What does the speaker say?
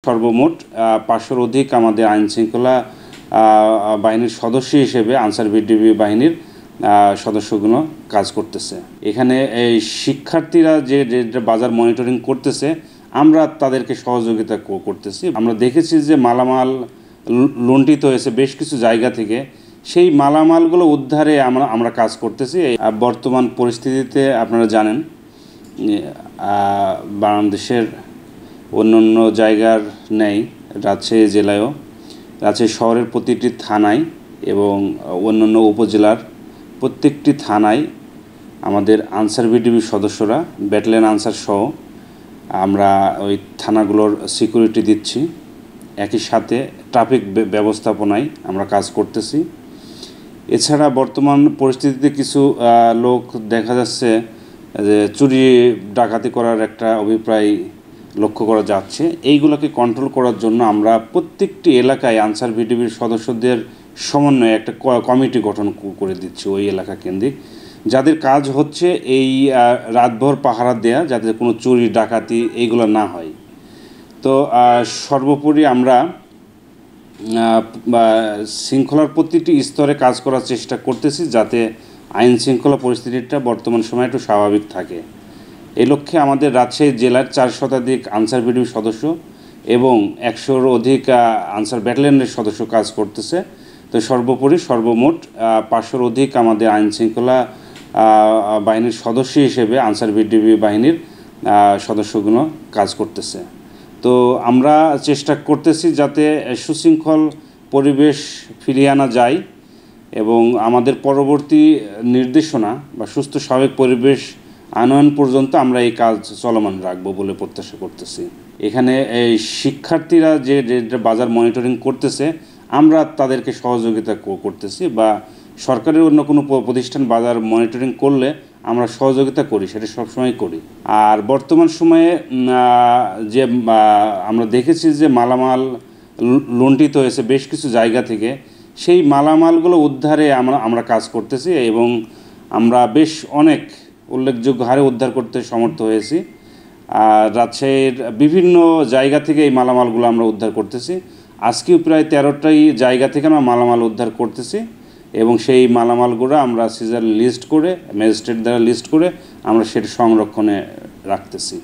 সর্বমোট 500-র অধিক আমাদের আইনশৃঙ্খলা বাহিনীর সদস্য হিসেবে আনসার ভিডিপি বাহিনীর সদস্যগুলো কাজ করতেছে। এখানে এই শিক্ষার্থীরা যে বাজার মনিটরিং করতেছে, আমরা তাদেরকে সহযোগিতা করতেছি। আমরা দেখেছি যে মালামাল লুণ্ঠিত হয়েছে বেশ কিছু জায়গা থেকে, সেই মালামালগুলো উদ্ধারে আমরা কাজ করতেছি। বর্তমান পরিস্থিতিতে আপনারা জানেন বাংলাদেশের অন্যান্য জায়গার নেই, রাজশাহী জেলায়ও, রাজশাহী শহরের প্রতিটি থানায় এবং অন্যান্য উপজেলার প্রত্যেকটি থানায় আমাদের আনসার ভিডিপির সদস্যরা ব্যাটালিয়ন আনসার সহ আমরা ওই থানাগুলোর সিকিউরিটি দিচ্ছি। একই সাথে ট্রাফিক ব্যবস্থাপনায় আমরা কাজ করতেছি। এছাড়া বর্তমান পরিস্থিতিতে কিছু লোক দেখা যাচ্ছে যে চুরি ডাকাতি করার একটা অভিপ্রায় লক্ষ্য করা যাচ্ছে। এইগুলোকে কন্ট্রোল করার জন্য আমরা প্রত্যেকটি এলাকায় আনসার ভিডিপির সদস্যদের সমন্বয়ে একটা কমিটি গঠন করে দিচ্ছি ওই এলাকা কেন্দ্রিক, যাদের কাজ হচ্ছে এই রাতভর পাহারা দেয়া, যাতে কোনো চুরি ডাকাতি এইগুলো না হয়। তো সর্বোপরি আমরা শৃঙ্খলার প্রতিটি স্তরে কাজ করার চেষ্টা করতেছি, যাতে আইন শৃঙ্খলা পরিস্থিতিটা বর্তমান সময়ে একটু স্বাভাবিক থাকে। এই লক্ষ্যে আমাদের রাজশাহী জেলার 4 শতাধিক আনসার ভিডিপি সদস্য এবং 100-র অধিক আনসার ব্যাটালিয়নের সদস্য কাজ করতেছে। তো সর্বোপরি সর্বমোট 500-র অধিক আমাদের আইন শৃঙ্খলা বাহিনীর সদস্য হিসেবে আনসার ভিডিপি বাহিনীর সদস্যগুলো কাজ করতেছে। তো আমরা চেষ্টা করতেছি যাতে সুশৃঙ্খল পরিবেশ ফিরিয়ে আনা যায় এবং আমাদের পরবর্তী নির্দেশনা বা সুস্থ স্বাভাবিক পরিবেশ আনয়ন পর্যন্ত আমরা এই কাজ চলমান রাখবো বলে প্রত্যাশা করতেছি। এখানে এই শিক্ষার্থীরা যে বাজার মনিটরিং করতেছে, আমরা তাদেরকে সহযোগিতা করতেছি, বা সরকারের অন্য কোনো প্রতিষ্ঠান বাজার মনিটরিং করলে আমরা সহযোগিতা করি, সেটা সবসময় করি। আর বর্তমান সময়ে যে আমরা দেখেছি যে মালামাল লুণ্ঠিত হয়েছে বেশ কিছু জায়গা থেকে, সেই মালামালগুলো উদ্ধারে আমরা কাজ করতেছি এবং আমরা বেশ অনেক উল্লেখযোগ্য হারে উদ্ধার করতে সমর্থ হয়েছি। রাজশাহীর বিভিন্ন জায়গা থেকে এই মালামালগুলো আমরা উদ্ধার করতেছি। আজকেও প্রায় 13টাই জায়গা থেকে আমরা মালামাল উদ্ধার করতেছি এবং সেই মালামালগুলো আমরা সিজার লিস্ট করে, ম্যাজিস্ট্রেট দ্বারা লিস্ট করে আমরা সেটা সংরক্ষণে রাখতেছি।